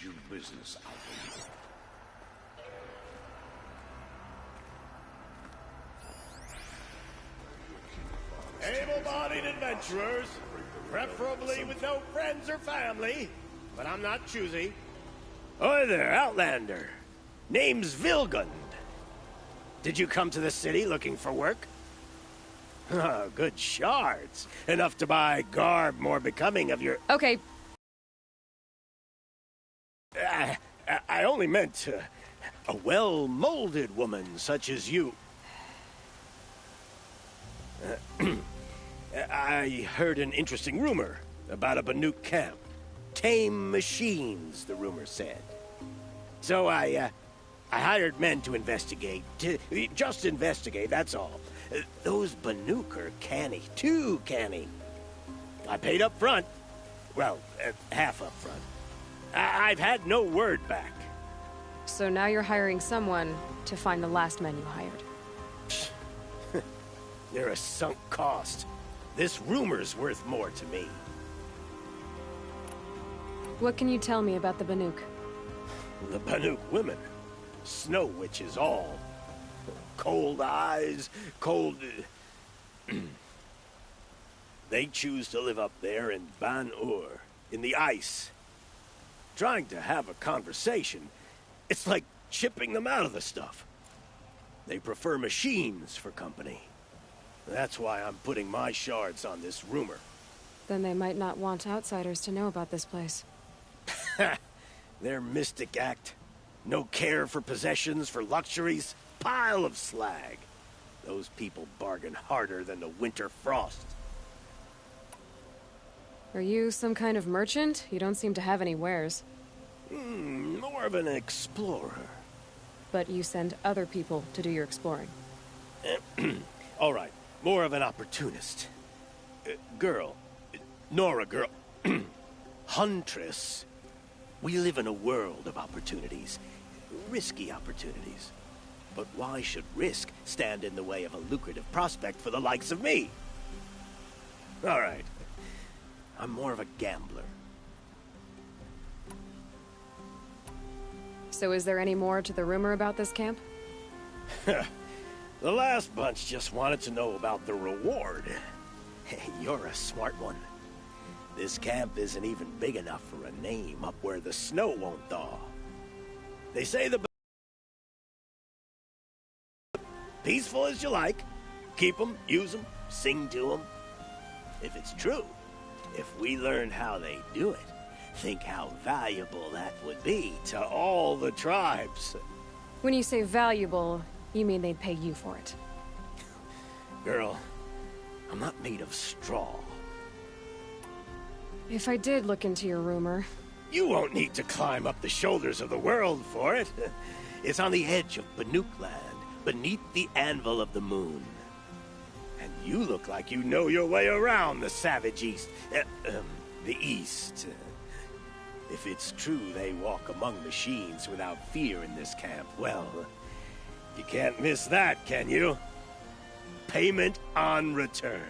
you business out of you. Able-bodied adventurers, preferably with no friends or family, but I'm not choosy. Oi there, Outlander. Name's Vilgund. Did you come to the city looking for work? Oh, good shards. Enough to buy garb more becoming of your... Okay. I only meant a well-molded woman such as you. I heard an interesting rumor about a Banuk camp. Tame machines, the rumor said. So I hired men to investigate. Just investigate, that's all. Those Banuk are canny, too canny. I paid up front. Well, half up front. I've had no word back. So now you're hiring someone to find the last men you hired. They're a sunk cost. This rumor's worth more to me. What can you tell me about the Banuk? The Banuk women. Snow witches all. Cold eyes, cold... They choose to live up there in Ban-Ur, in the ice. Trying to have a conversation, it's like chipping them out of the stuff. They prefer machines for company. That's why I'm putting my shards on this rumor. Then they might not want outsiders to know about this place. Their mystic act. No care for possessions, for luxuries. Pile of slag. Those people bargain harder than the winter frost. Are you some kind of merchant? You don't seem to have any wares. More of an explorer. But you send other people to do your exploring. All right, more of an opportunist. Girl. Nora girl. Huntress. We live in a world of opportunities. Risky opportunities. But why should risk stand in the way of a lucrative prospect for the likes of me? All right. I'm more of a gambler. So is there any more to the rumor about this camp? The last bunch just wanted to know about the reward. Hey, you're a smart one. This camp isn't even big enough for a name up where the snow won't thaw. They say the... Peaceful as you like. Keep them, use them, sing to them. If it's true, if we learned how they do it, think how valuable that would be to all the tribes. When you say valuable, you mean they'd pay you for it. Girl, I'm not made of straw. If I did look into your rumor... You won't need to climb up the shoulders of the world for it. It's on the edge of Banuk land, beneath the anvil of the moon. And you look like you know your way around the savage east. The east. If it's true they walk among machines without fear in this camp, well, you can't miss that, can you? Payment on return.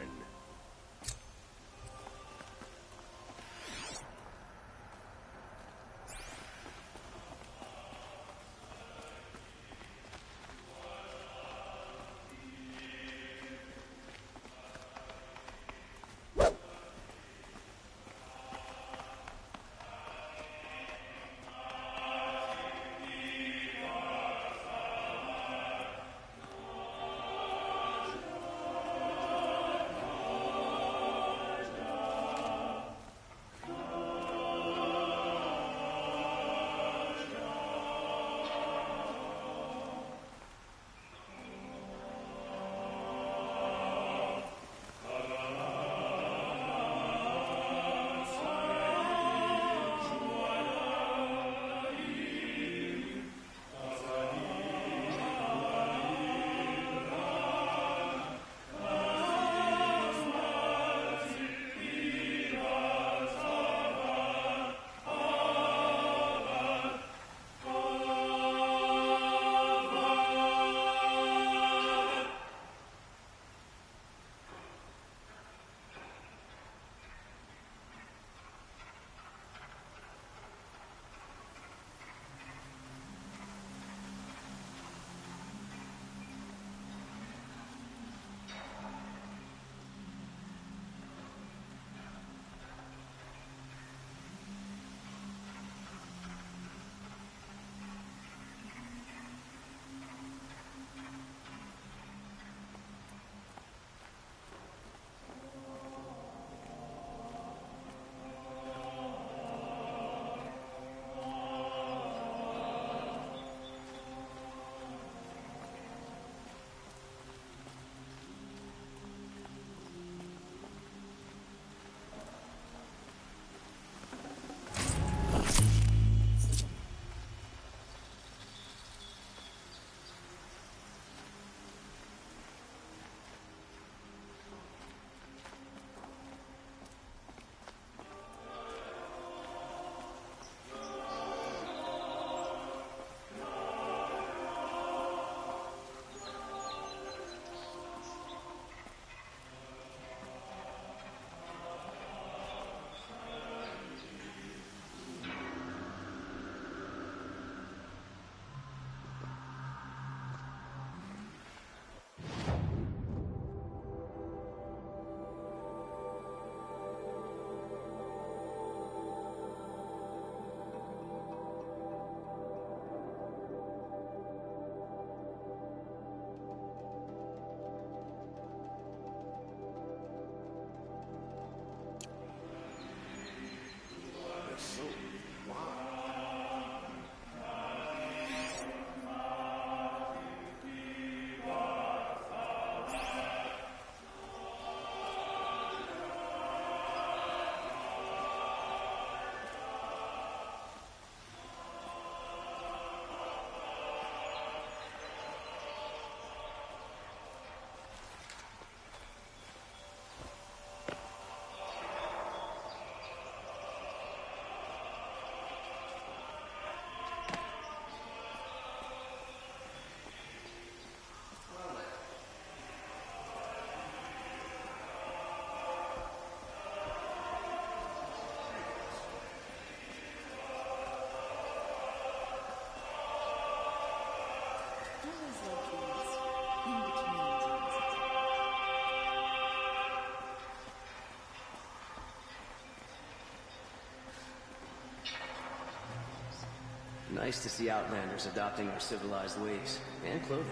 Nice to see Outlanders adopting our civilized ways and clothing.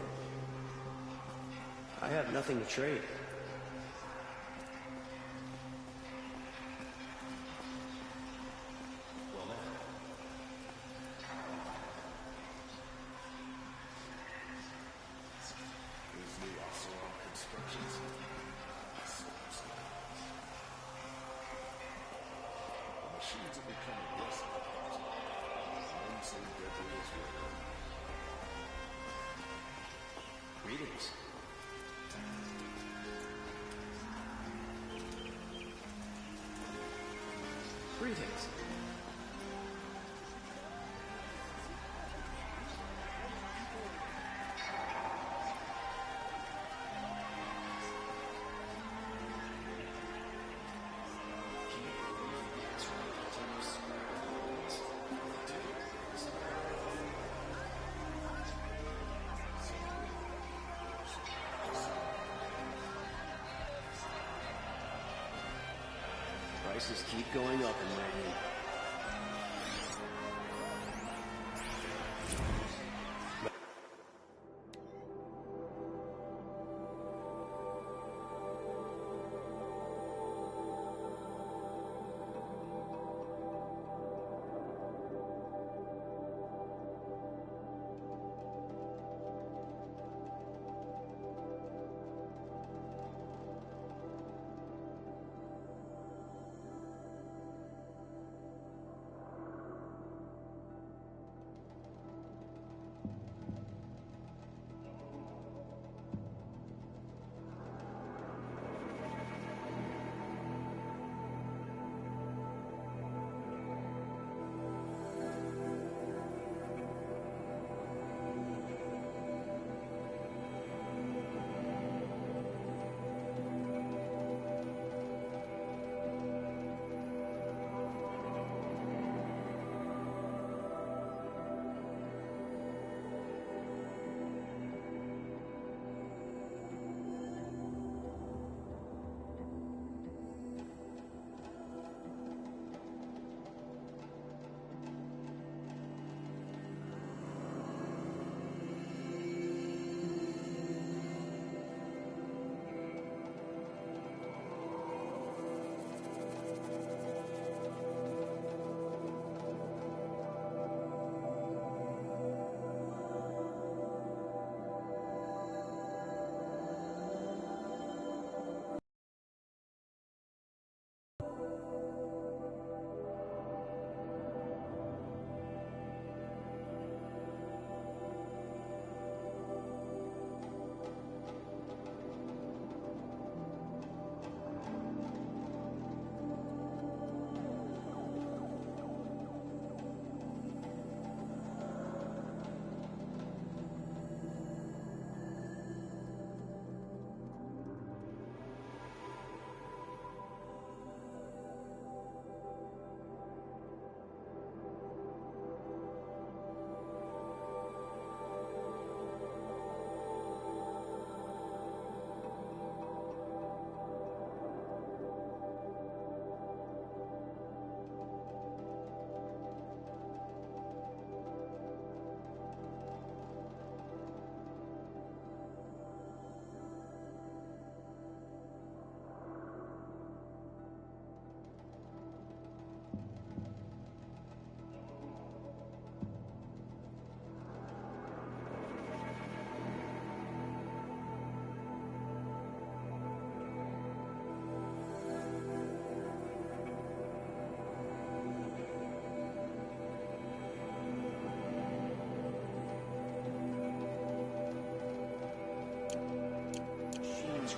I have nothing to trade. Greetings. Greetings. Prices keep going up in Radiant.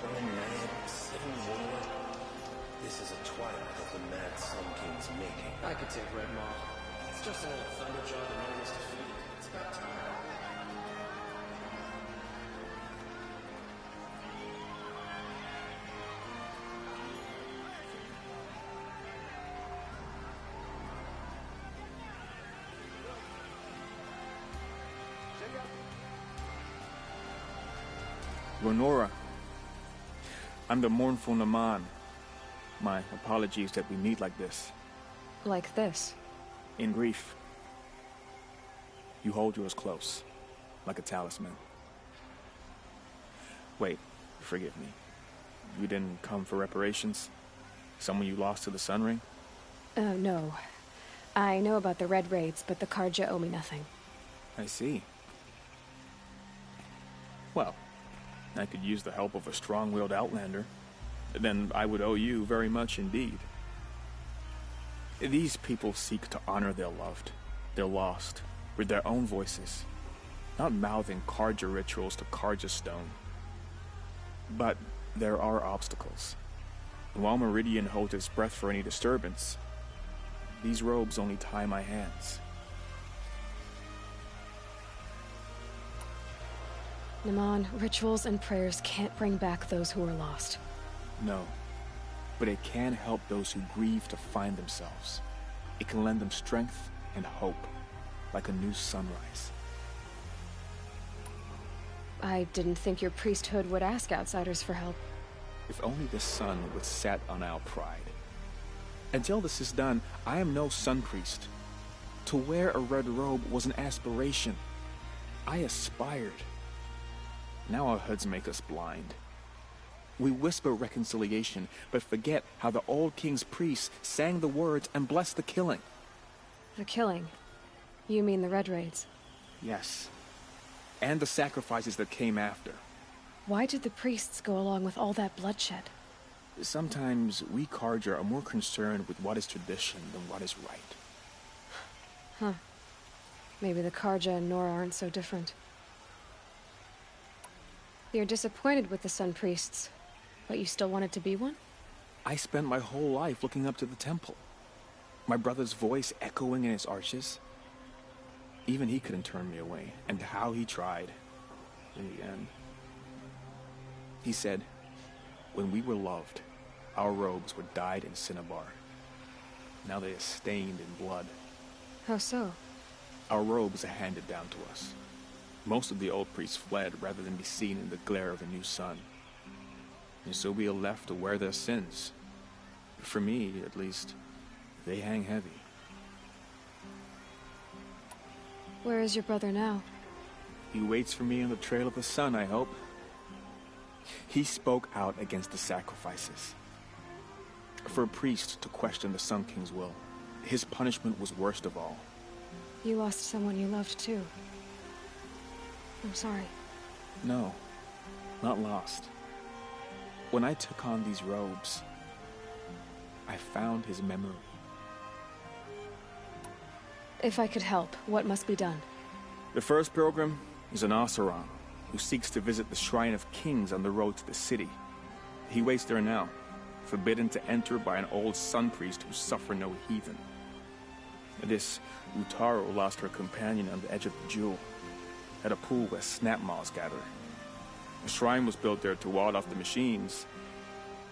Running mad, civil war. This is a twilight of the mad Sun King's making. I could take Red Maw. It's just an old thunder job and almost defeated. It's about time. Renora, I'm the mournful Naman. My apologies that we meet like this. Like this. In grief. You hold yours close, like a talisman. Wait, forgive me. You didn't come for reparations? Someone you lost to the Sun Ring? No. I know about the Red Raids, but the Karja owe me nothing. I see. Well, I could use the help of a strong-willed outlander. Then I would owe you very much indeed. These people seek to honor their loved, their lost, with their own voices, not mouthing Karja rituals to Karja stone. But there are obstacles. And while Meridian holds its breath for any disturbance, these robes only tie my hands. Naman, rituals and prayers can't bring back those who are lost. No, but it can help those who grieve to find themselves. It can lend them strength and hope, like a new sunrise. I didn't think your priesthood would ask outsiders for help. If only the sun would set on our pride. Until this is done, I am no sun priest. To wear a red robe was an aspiration. I aspired. Now our hoods make us blind. We whisper reconciliation, but forget how the old king's priests sang the words and blessed the killing. The killing? You mean the Red Raids? Yes. And the sacrifices that came after. Why did the priests go along with all that bloodshed? Sometimes we Karja are more concerned with what is tradition than what is right. Huh. Maybe the Karja and Nora aren't so different. You're disappointed with the Sun Priests, but you still wanted to be one? I spent my whole life looking up to the temple. My brother's voice echoing in its arches. Even he couldn't turn me away, and how he tried, in the end. He said, when we were loved, our robes were dyed in cinnabar. Now they are stained in blood. How so? Our robes are handed down to us. Most of the old priests fled rather than be seen in the glare of a new sun. And so we are left to wear their sins. For me, at least, they hang heavy. Where is your brother now? He waits for me on the trail of the sun, I hope. He spoke out against the sacrifices. For a priest to question the Sun King's will, his punishment was worst of all. You lost someone you loved too. I'm sorry. No, not lost. When I took on these robes, I found his memory. If I could help, what must be done? The first pilgrim is an Oseram, who seeks to visit the Shrine of Kings on the road to the city. He waits there now, forbidden to enter by an old sun priest who suffer no heathen. This Utaro lost her companion on the edge of the jewel, at a pool where snap moths gather. A shrine was built there to ward off the machines,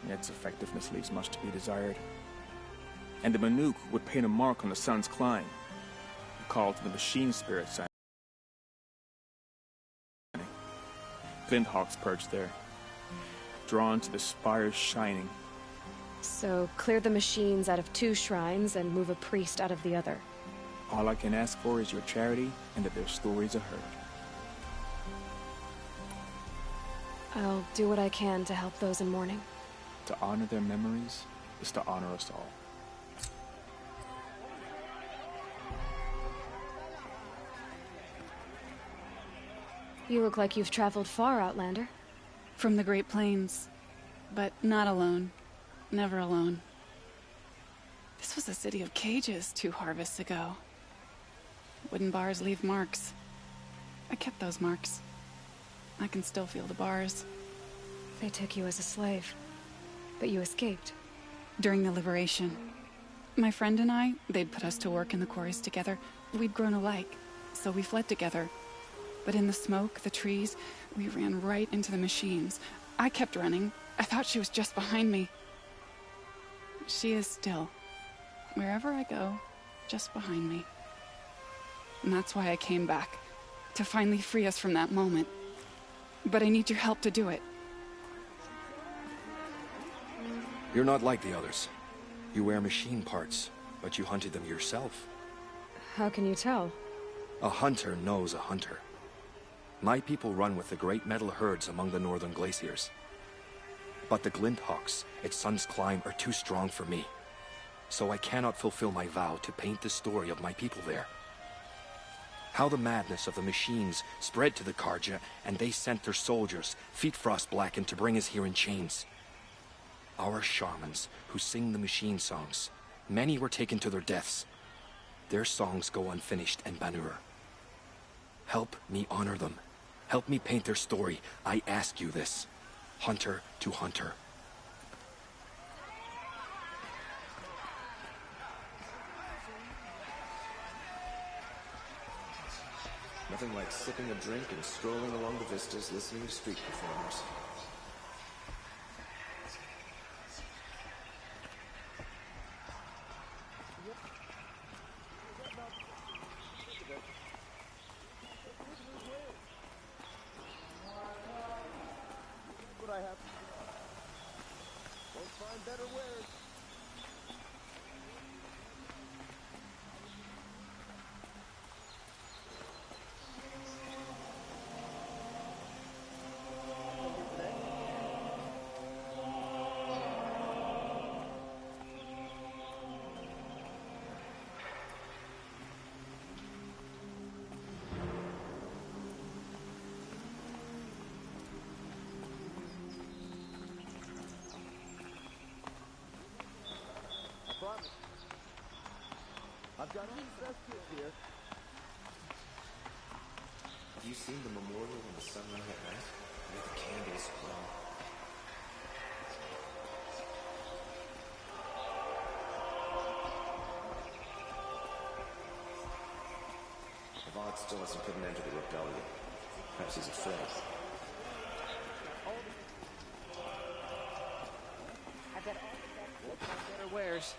yet its effectiveness leaves much to be desired. And the Manuk would paint a mark on the sun's climb, a call to the machine spirits. Flinthawks perched there, drawn to the spires shining. So, clear the machines out of 2 shrines and move a priest out of the other. All I can ask for is your charity and that their stories are heard. I'll do what I can to help those in mourning. To honor their memories is to honor us all. You look like you've traveled far, Outlander. From the Great Plains. But not alone. Never alone. This was a city of cages 2 harvests ago. Wooden bars leave marks. I kept those marks. I can still feel the bars. They took you as a slave, but you escaped. During the liberation. My friend and I, they'd put us to work in the quarries together. We'd grown alike, so we fled together. But in the smoke, the trees, we ran right into the machines. I kept running. I thought she was just behind me. She is still. Wherever I go, just behind me. And that's why I came back. To finally free us from that moment. But I need your help to do it. You're not like the others. You wear machine parts, but you hunted them yourself. How can you tell? A hunter knows a hunter. My people run with the great metal herds among the northern glaciers. But the glint hawks its sun's climb are too strong for me. So I cannot fulfill my vow to paint the story of my people there. How the madness of the machines spread to the Karja, and they sent their soldiers, feet frost blackened, to bring us here in chains. Our shamans, who sing the machine songs, many were taken to their deaths. Their songs go unfinished in Banur. Help me honor them. Help me paint their story. I ask you this. Hunter to hunter. Nothing like sipping a drink and strolling along the vistas listening to street performers. I've got all the best kids here. Have you seen the memorial in the sunlight at night? Where the candles glow. Avad still hasn't put an end to the rebellion. Perhaps he's afraid. I've got all the better wares.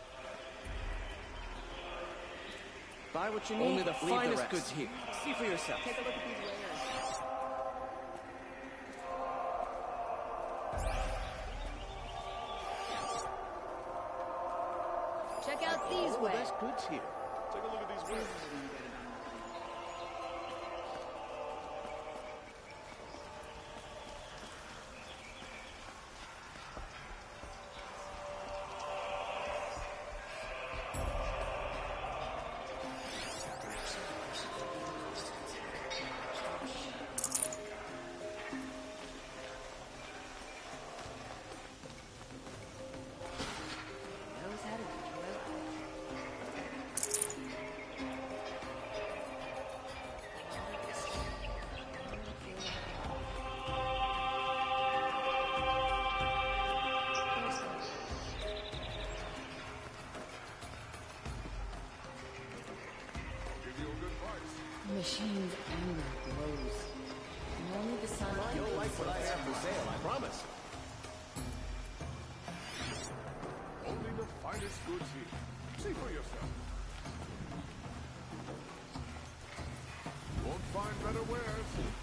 Buy what you need. Only the leave finest rest. goods here. See for yourself. Take a look at these wares. Check out these All the wares. best goods here. Take a look at these wares. Machine's anger glows. And only the sun You'll like what I have for sale, I promise. Only the finest goods here. See for yourself. Won't find better wares.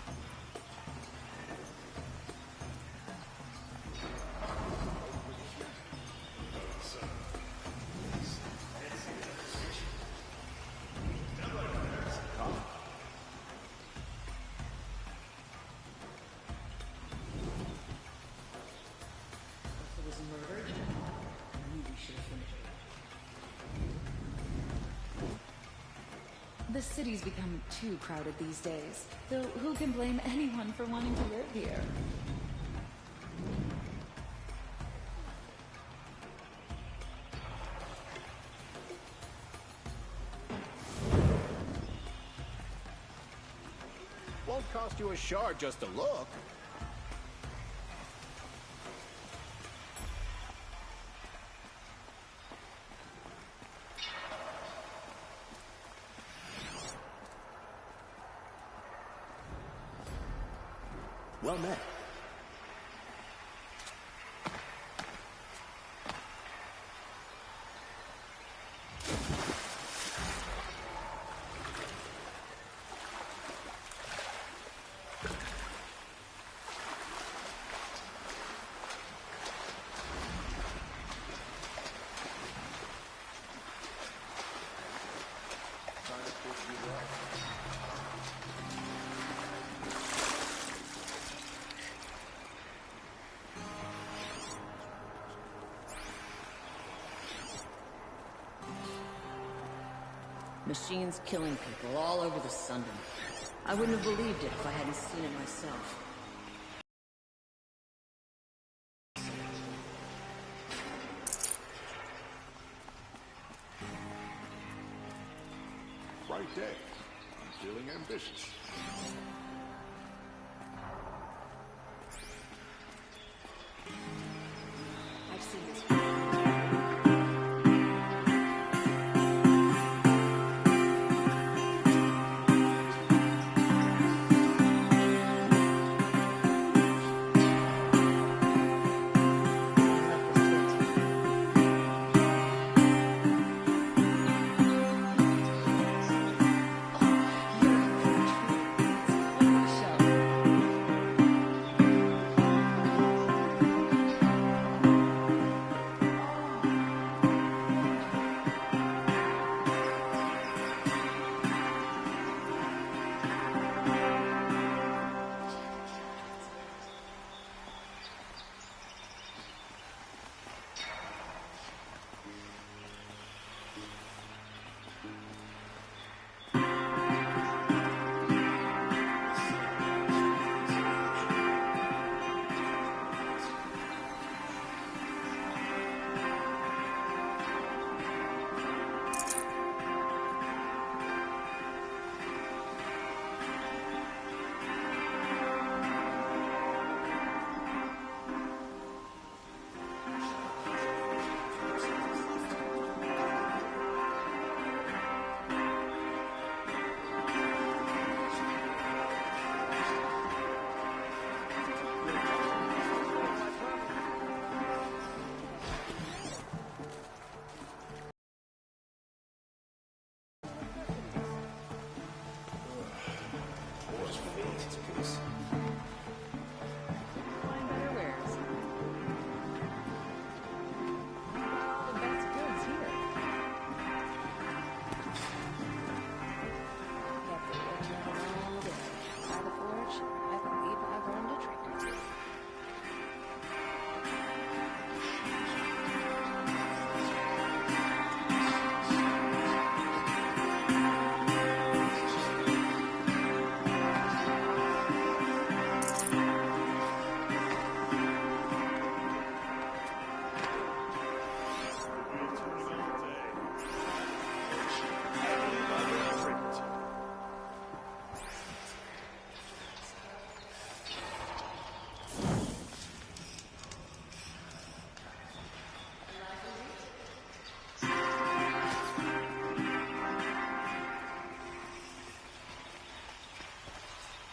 was murdered. I knew we should have finished it. The city's become too crowded these days. Though who can blame anyone for wanting to live here? Won't cost you a shard just to look. Well met. Trying to push you up. Machines killing people all over the Sundom. I wouldn't have believed it if I hadn't seen it myself. Right day. I'm feeling ambitious. I've seen this.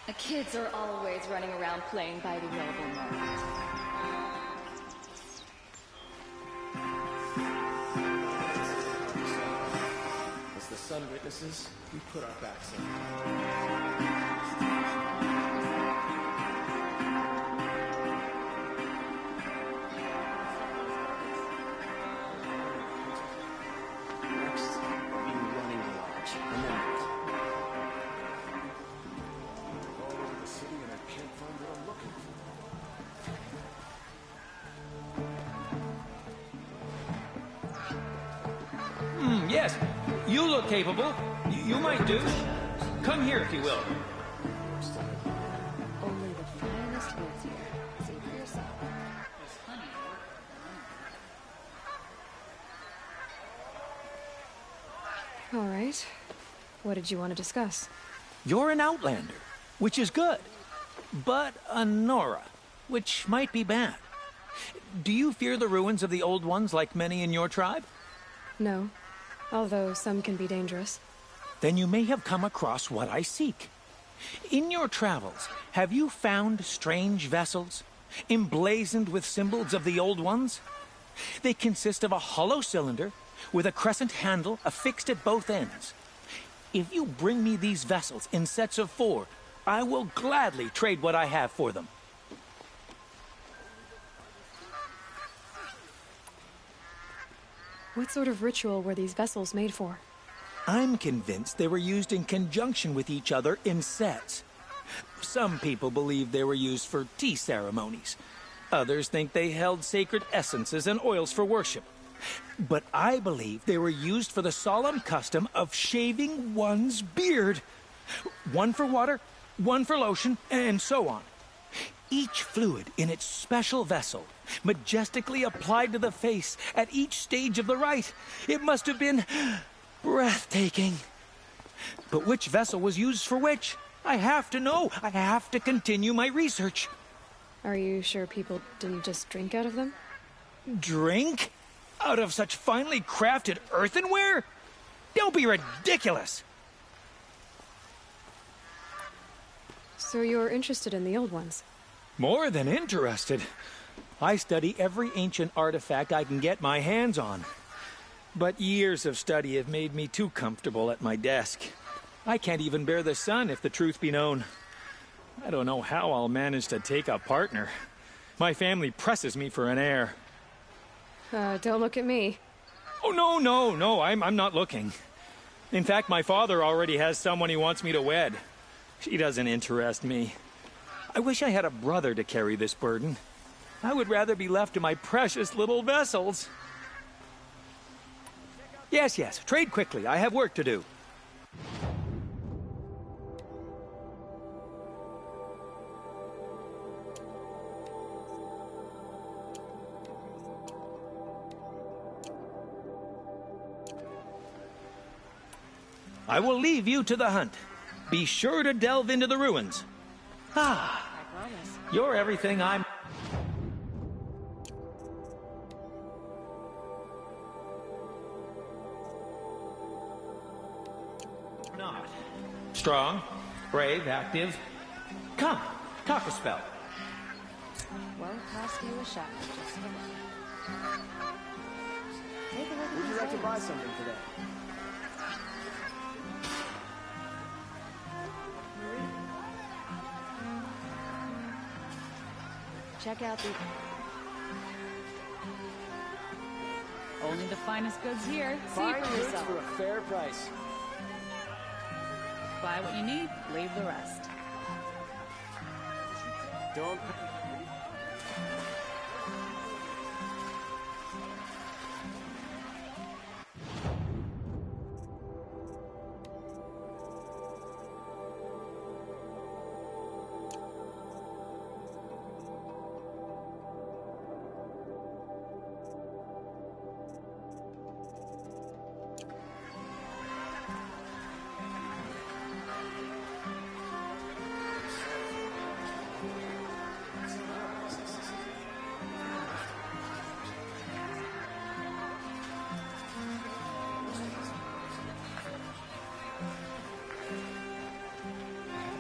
The kids are always running around playing by the noble moment. As the sun witnesses, we put our backs in. Next, we'll be running a lodge, and then All over the city and I can't find what I'm looking for. Yes, you look capable. You might do. Come here if you will. Only the finest woods here. See for yourself. All right. What did you want to discuss? You're an outlander, which is good. But a Nora, which might be bad. Do you fear the ruins of the old ones like many in your tribe? No. Although some can be dangerous. Then you may have come across what I seek. In your travels, have you found strange vessels, emblazoned with symbols of the old ones? They consist of a hollow cylinder with a crescent handle affixed at both ends. If you bring me these vessels in sets of 4, I will gladly trade what I have for them. What sort of ritual were these vessels made for? I'm convinced they were used in conjunction with each other in sets. Some people believe they were used for tea ceremonies. Others think they held sacred essences and oils for worship. But I believe they were used for the solemn custom of shaving one's beard. One for water, one for lotion, and so on. Each fluid in its special vessel, majestically applied to the face at each stage of the rite. It must have been breathtaking. But which vessel was used for which? I have to know. I have to continue my research. Are you sure people didn't just drink out of them? Drink? Out of such finely crafted earthenware? Don't be ridiculous! So you're interested in the old ones? More than interested. I study every ancient artifact I can get my hands on. But years of study have made me too comfortable at my desk. I can't even bear the sun, if the truth be known. I don't know how I'll manage to take a partner. My family presses me for an heir. Don't look at me. Oh, no, I'm not looking. In fact, my father already has someone he wants me to wed. She doesn't interest me. I wish I had a brother to carry this burden. I would rather be left to my precious little vessels. Yes, trade quickly. I have work to do. I will leave you to the hunt. Be sure to delve into the ruins. I promise. You're everything I'm... not. Strong, brave, active. Come, talk a spell. Won't cost you a shot, just a minute. Take a look at Would you these like to items. buy something today? Check out the... Only the finest goods here. See Fine for goods yourself. for a fair price. Buy what you need, leave the rest. Don't...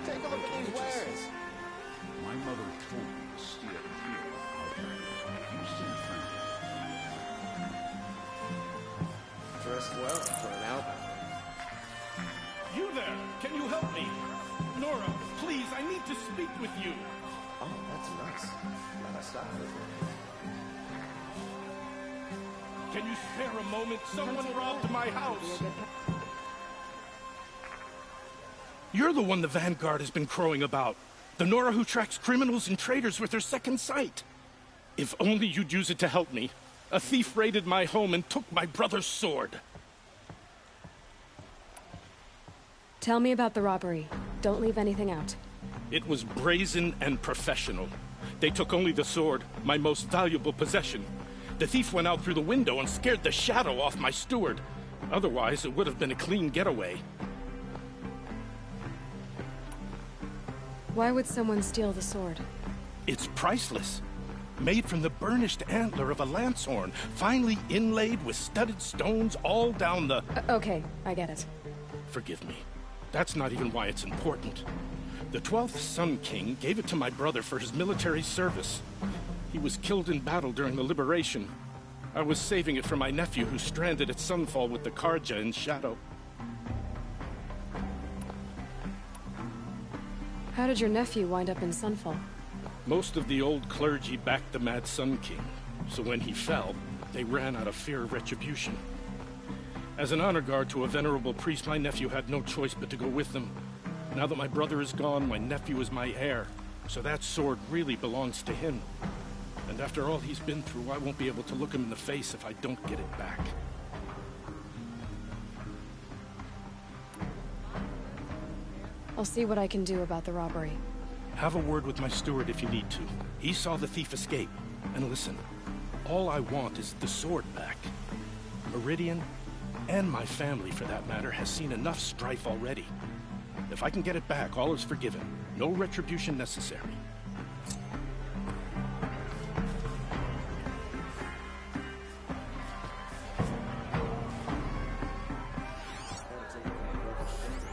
Take a look at these wares. My mother told me to steer clear of outriders. You seem friendly. Dressed well for an outback. You there! Can you help me? Nora, please, I need to speak with you. Oh, that's nice. Glad I stopped with you. Can you spare a moment? Someone robbed my house. You're the one the Vanguard has been crowing about. The Nora who tracks criminals and traitors with her second sight. If only you'd use it to help me. A thief raided my home and took my brother's sword. Tell me about the robbery. Don't leave anything out. It was brazen and professional. They took only the sword, my most valuable possession. The thief went out through the window and scared the shadow off my steward. Otherwise, it would have been a clean getaway. Why would someone steal the sword? It's priceless. Made from the burnished antler of a lancehorn, finely inlaid with studded stones all down the... Okay, I get it. Forgive me. That's not even why it's important. The 12th Sun King gave it to my brother for his military service. He was killed in battle during the liberation. I was saving it for my nephew who's stranded at Sunfall with the Karja in Shadow. How did your nephew wind up in Sunfall? Most of the old clergy backed the Mad Sun King, so when he fell, they ran out of fear of retribution. As an honor guard to a venerable priest, my nephew had no choice but to go with them. Now that my brother is gone, my nephew is my heir, so that sword really belongs to him. And after all he's been through, I won't be able to look him in the face if I don't get it back. I'll see what I can do about the robbery. Have a word with my steward if you need to. He saw the thief escape. And listen, all I want is the sword back. Meridian, and my family for that matter, has seen enough strife already. If I can get it back, all is forgiven. No retribution necessary.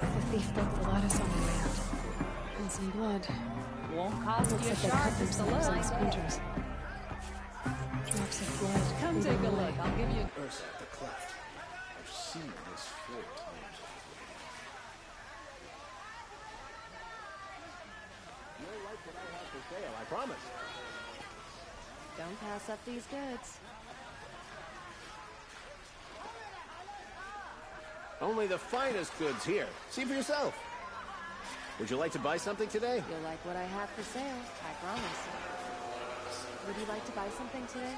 The thief broke the lattice on the way out. And some blood. Won't cost Looks you a like they shard cut just to themselves look. in splinters. Drops of blood. Come take a leading look. away. I'll give you. Ursa, the cleft. I've seen this 4 times. You'll like what I have for sale, I promise. Don't pass up these goods. Only the finest goods here. See for yourself. Would you like to buy something today? You'll like what I have for sale, I promise. Would you like to buy something today?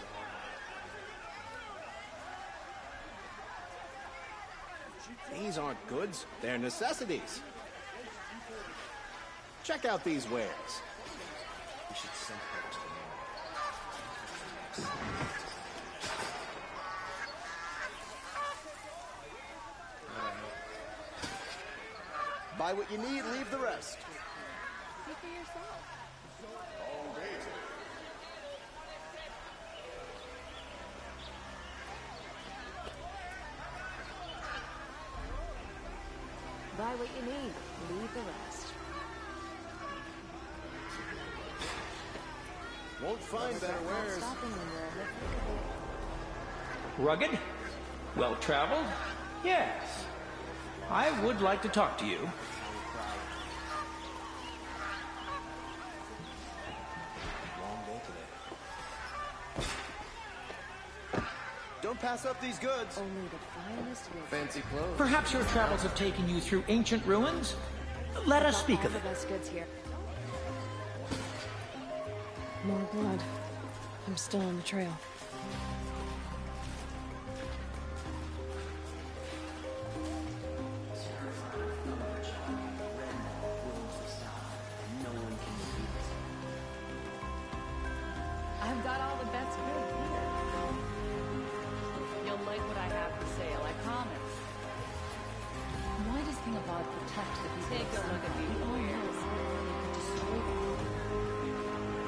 These aren't goods, they're necessities. Check out these wares. We should send her to the Buy what you need, leave the rest. See for yourself. Buy what you need, leave the rest. Won't find better Not wares. stopping when you're a hit. Rugged? Well-traveled? Yes. I would like to talk to you. long day today. Don't pass up these goods. Only the finest goods. Fancy clothes. Perhaps your travels have taken you through ancient ruins? Let us speak All of the it. best goods here. More blood. I'm still on the trail. I've got all the best goods here. You'll like what I have for sale, I promise. Why does King Abad protect the people? Take a look at these wares. They could destroy them. These aren't goods.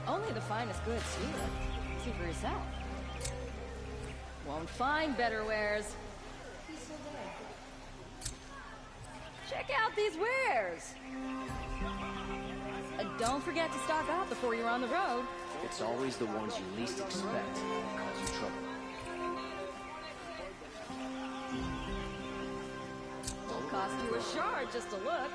Only the finest goods here. See for yourself. Won't find better wares. Check out these wares! Don't forget to stock up before you're on the road. It's always the ones you least expect that cause you trouble. Won't cost you a shard just to look.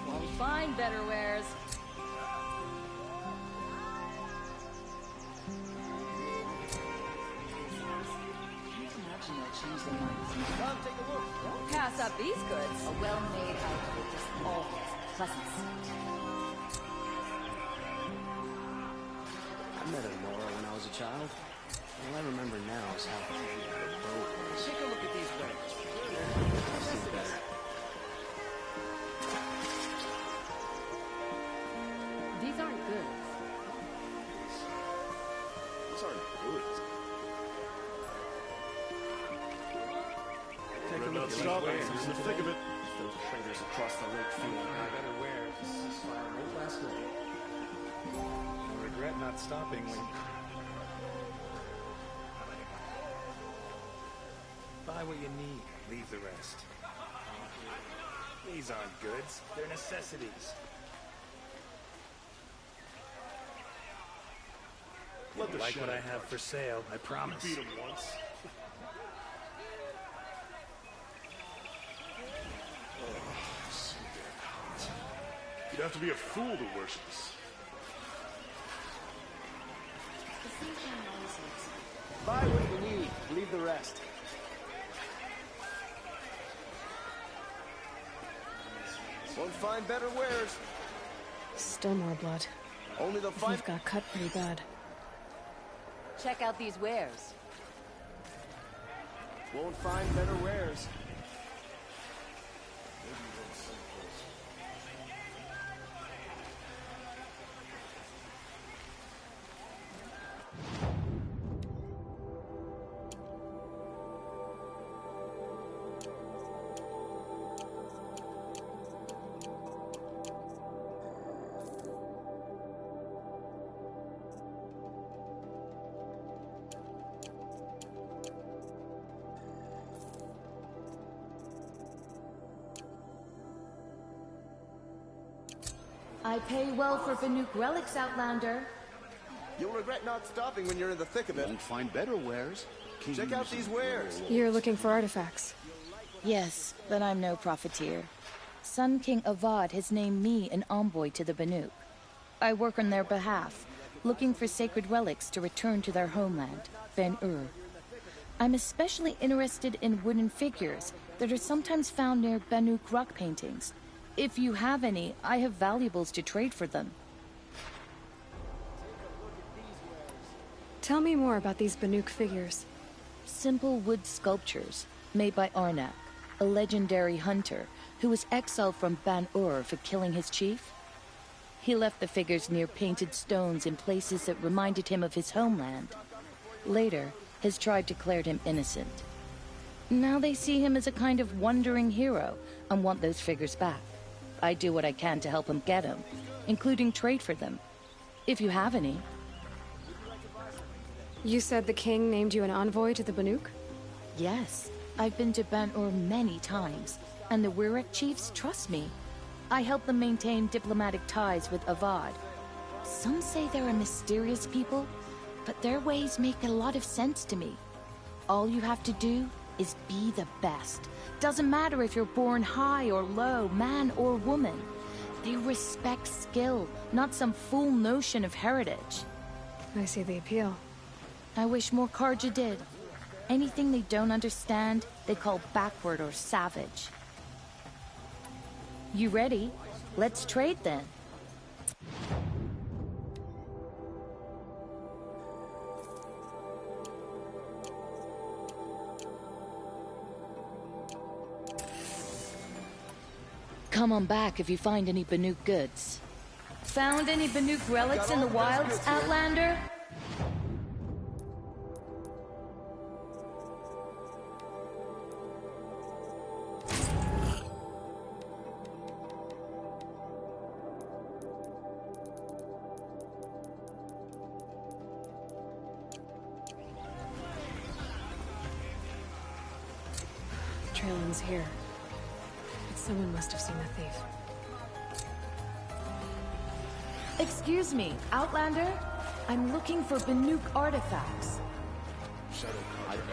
Won't find better wares. Come, take a look. Don't pass up these goods. A well-made outfit is always pleasant. I met a Nora when I was a child. All I remember now is how heavy her bow was. Take a look at these wares. I've seen better. These aren't goods. These aren't goods. Take a look at these wares. He's in the thick of it. Those traders across the lake feeling I better wear. This fire won't last long. I regret not stopping when... Buy what you need, leave the rest. These aren't goods, they're necessities. Let the Like what I shadow have for sale, I promise. beat him once. You'd have to be a fool to worship us. Buy what you need, leave the rest. Won't find better wares. Still more blood. Only the You've got cut pretty bad. Check out these wares. Won't find better wares. I pay well for Banuk relics, Outlander. You'll regret not stopping when you're in the thick of it. Won't find better wares. Check out these wares. You're looking for artifacts. Yes, but I'm no profiteer. Sun King Avad has named me an envoy to the Banuk. I work on their behalf, looking for sacred relics to return to their homeland, Ben-Ur. I'm especially interested in wooden figures that are sometimes found near Banuk rock paintings. If you have any, I have valuables to trade for them. Tell me more about these Banuk figures. Simple wood sculptures made by Arnak, a legendary hunter who was exiled from Ban-Ur for killing his chief. He left the figures near painted stones in places that reminded him of his homeland. Later, his tribe declared him innocent. Now they see him as a kind of wandering hero and want those figures back. I do what I can to help him get them, including trade for them, if you have any. You said the king named you an envoy to the Banuk? Yes, I've been to Ban-Ur many times, and the Wirek chiefs trust me. I help them maintain diplomatic ties with Avad. Some say they're a mysterious people, but their ways make a lot of sense to me. All you have to do is be the best. Doesn't matter if you're born high or low, man or woman. They respect skill, not some fool notion of heritage. I see the appeal. I wish more Karja did. Anything they don't understand, they call backward or savage. You ready? Let's trade then. Come on back if you find any Banuk goods. Found any Banuk relics in the wilds, Outlander? trail ends here. But someone must have seen the thief. Excuse me, Outlander? I'm looking for Banuk artifacts.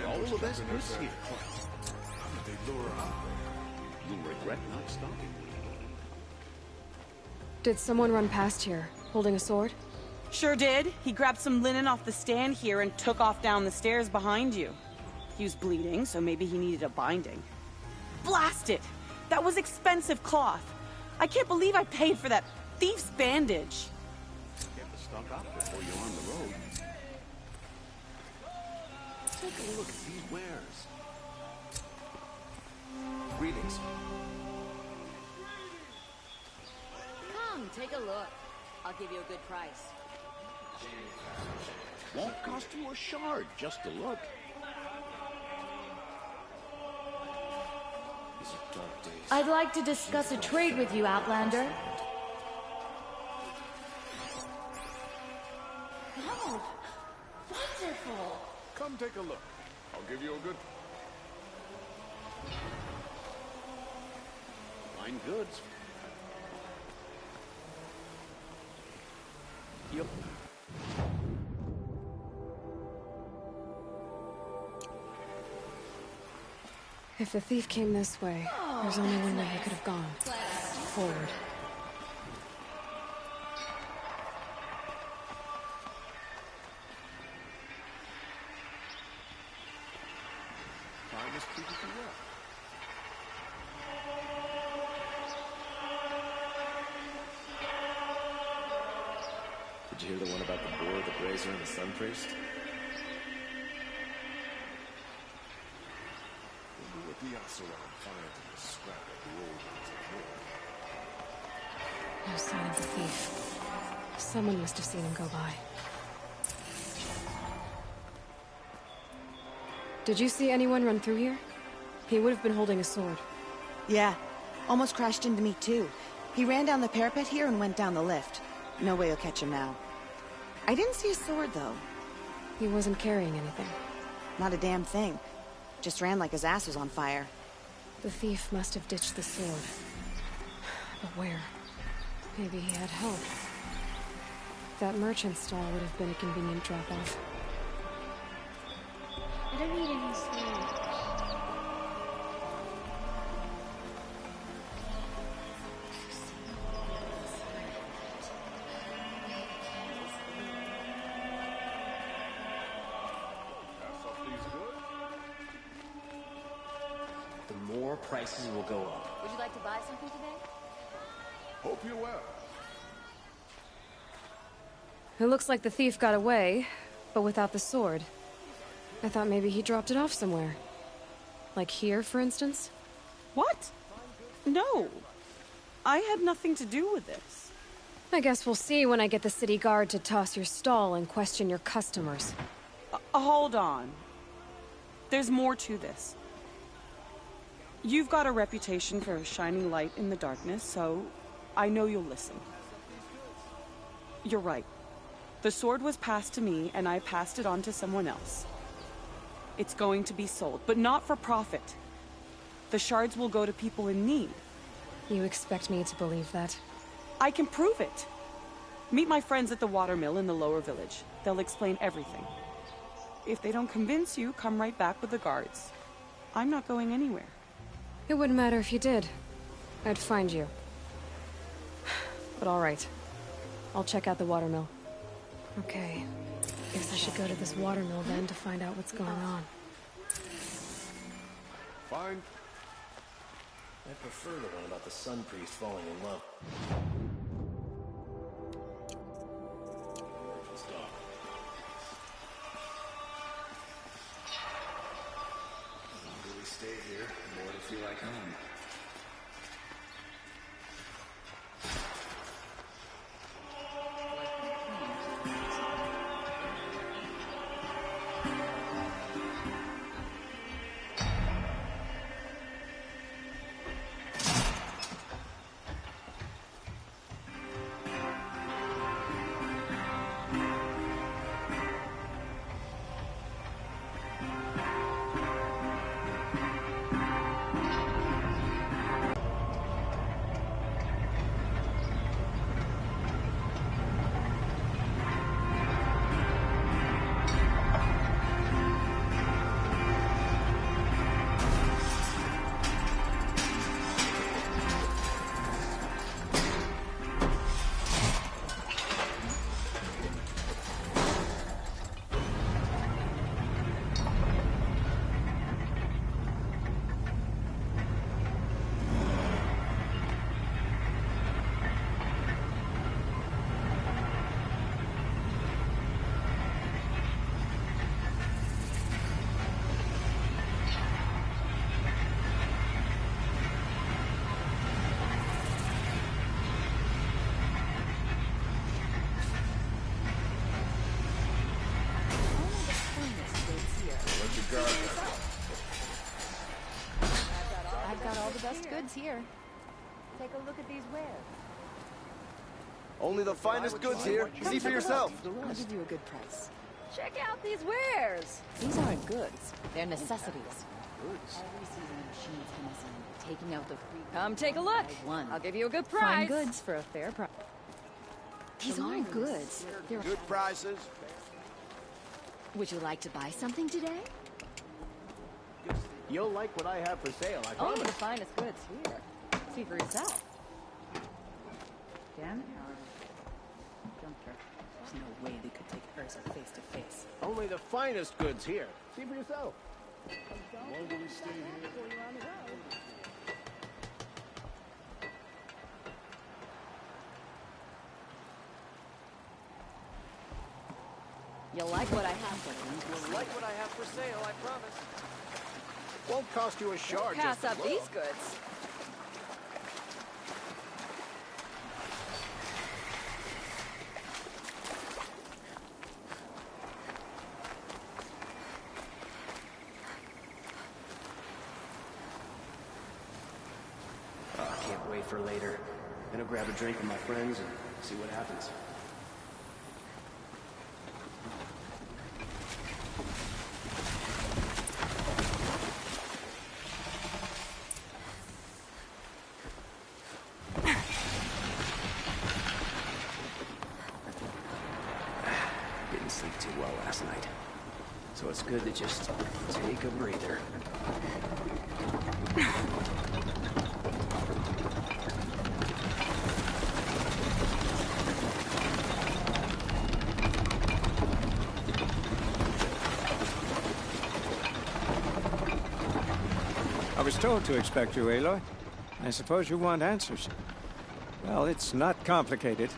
All the best is here. They lure up. You'll regret not stopping. Did someone run past here, holding a sword? Sure did. He grabbed some linen off the stand here and took off down the stairs behind you. He was bleeding, so maybe he needed a binding. Blast it! That was expensive cloth. I can't believe I paid for that thief's bandage. You have to stock up before you're on the road. Take a look at these wares. Greetings. Come, take a look. I'll give you a good price. Won't cost you a shard just to look. These are dark days. I'd like to discuss a trade with you, Outlander. Oh, wonderful. Come take a look. I'll give you a good... Fine goods. Yep. If the thief came this way, there's only one way he could have gone. Forward. I must treat you well. Did you hear the one about the boar, the grazer, and the sun priest? Wonder what the Asaron finds in the scrap of the old ones of war. No sign of the thief. Someone must have seen him go by. Did you see anyone run through here? He would have been holding a sword. Yeah. Almost crashed into me, too. He ran down the parapet here and went down the lift. No way you'll catch him now. I didn't see a sword, though. He wasn't carrying anything. Not a damn thing. Just ran like his ass was on fire. The thief must have ditched the sword. But where? Maybe he had help. That merchant stall would have been a convenient drop-off. I don't need any sword. The more prices will go up. Would you like to buy something today? Hope you're well. It looks like the thief got away, but without the sword. I thought maybe he dropped it off somewhere. Like here, for instance? What? No. I had nothing to do with this. I guess we'll see when I get the city guard to toss your stall and question your customers. Hold on. There's more to this. You've got a reputation for shining light in the darkness, so I know you'll listen. You're right. The sword was passed to me, and I passed it on to someone else. It's going to be sold, but not for profit. The shards will go to people in need. You expect me to believe that? I can prove it. Meet my friends at the watermill in the lower village. They'll explain everything. If they don't convince you, come right back with the guards. I'm not going anywhere. It wouldn't matter if you did. I'd find you. But all right. I'll check out the watermill. Okay. Guess I should go to this watermill then to find out what's going on. Fine. I prefer the one about the sun priest falling in love. Merchant's dog. The longer we stay here, the more it'll feel like home. I've got all the best goods here. Take a look at these wares. Only the finest goods here. See for yourself. I'll give you a good price. Check out these wares. These aren't goods. They're necessities. Every season machines come in, taking out the free... Come take a look. One. I'll give you a good Fine price. goods for a fair price. These aren't goods. They're... Good prices. Would you like to buy something today? You'll like what I have for sale, I promise. Only the finest goods here. See for yourself. Damn it, however. Jumped her. There's no way they could take Ursa face to face. Only the finest goods here. See for yourself. You'll like what I have for you. You'll like what I have for sale, I promise. Won't cost you a shard. Pass just up to these look. goods. I can't wait for later. Gonna grab a drink with my friends and see what happens. Didn't sleep too well last night. So it's good to just take a breather. I was told to expect you, Aloy. I suppose you want answers. Well, it's not complicated.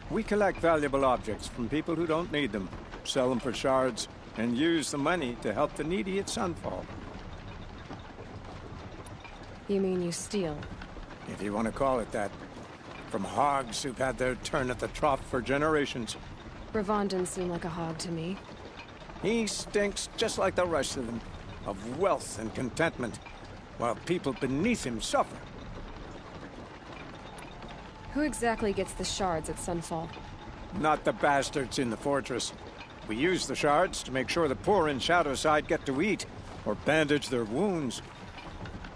We collect valuable objects from people who don't need them, sell them for shards, and use the money to help the needy at Sunfall. You mean you steal? If you want to call it that. From hogs who've had their turn at the trough for generations. Ravon didn't seem like a hog to me. He stinks just like the rest of them, of wealth and contentment, while people beneath him suffer. Who exactly gets the shards at Sunfall? Not the bastards in the fortress. We use the shards to make sure the poor in Shadowside get to eat, or bandage their wounds.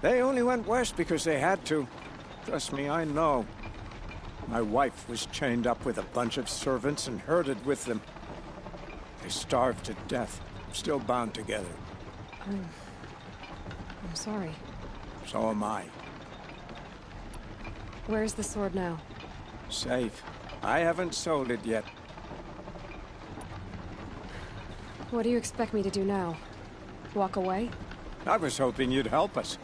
They only went west because they had to. Trust me, I know. My wife was chained up with a bunch of servants and herded with them. They starved to death, still bound together. I'm sorry. So am I. Where's the sword now? Safe. I haven't sold it yet. What do you expect me to do now? Walk away? I was hoping you'd help us.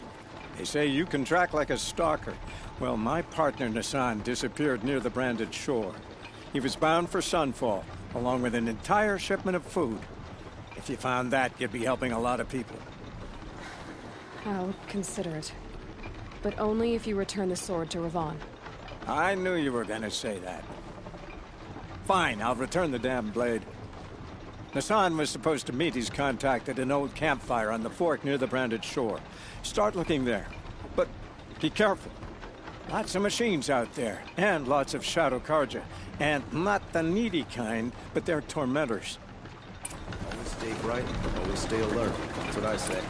They say you can track like a stalker. Well, my partner Nassan disappeared near the branded shore. He was bound for Sunfall, along with an entire shipment of food. If you found that, you'd be helping a lot of people. I'll consider it. But only if you return the sword to Ravon. I knew you were gonna say that. Fine, I'll return the damn blade. Nassan was supposed to meet his contact at an old campfire on the fork near the branded shore. Start looking there. But be careful. Lots of machines out there, and lots of Shadow Karja. And not the needy kind, but they're tormentors. Always stay bright, always stay alert. That's what I say.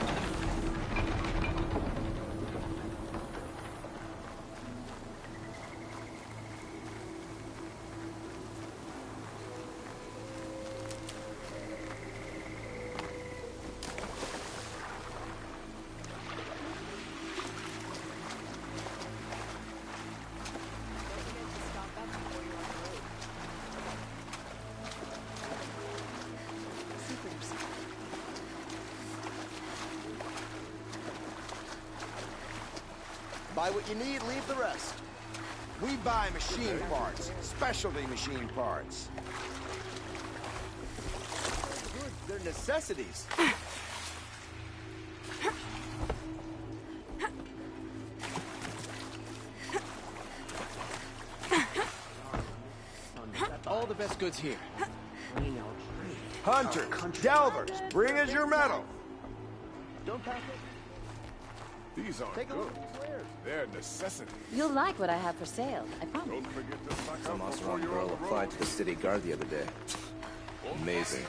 Buy what you need, leave the rest. We buy machine parts, specialty machine parts. They're necessities. All the best goods here. Plain old trade. Hunters, delvers, bring us your metal. Don't pass it. These aren't good. They're necessities. You'll like what I have for sale, I promise. Don't forget to stock Some up before Oseram you're girl on the road. applied to the city guard the other day. Amazing.